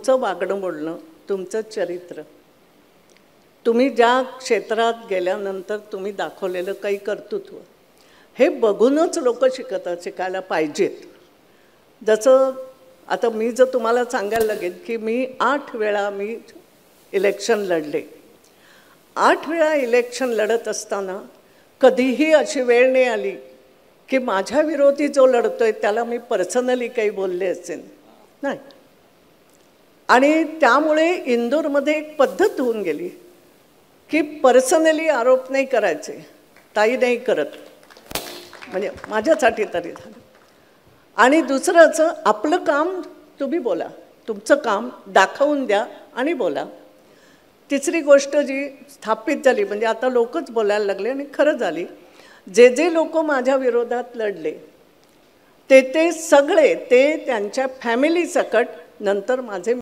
तुमचं वागणं बोलणं, तुमचं चरित्र, तुम्ही ज्या क्षेत्रात गेल्यानंतर तुम्ही दाखवलेलं काही कर्तृत्व, हे बघूनच लोक शिकायला पाहिजेत. जसं आता मी जर तुम्हाला सांगायला लागेल की मी 8 वेळा इलेक्शन लढले. 8 वेळा इलेक्शन लढत असताना कधीही अशी वेळ नाही आली की माझ्या विरोधी जो लढतोय त्याला मी पर्सनली काही बोलले असेल, नाही. आणि त्यामुळे इंदूरमध्ये एक पद्धत होऊन गेली की पर्सनली आरोप नाही करायचे. ताई नाही करत, म्हणजे माझ्यासाठी तरी झालं. आणि दुसरंच, आपलं काम तुम्ही बोला, तुमचं काम दाखवून द्या आणि बोला. तिसरी गोष्ट जी स्थापित झाली, म्हणजे आता लोकच बोलायला लागले आणि खरं झाली, जे लोक माझ्या विरोधात लढले ते सगळे त्यांच्या फॅमिली सकट नंतर माझे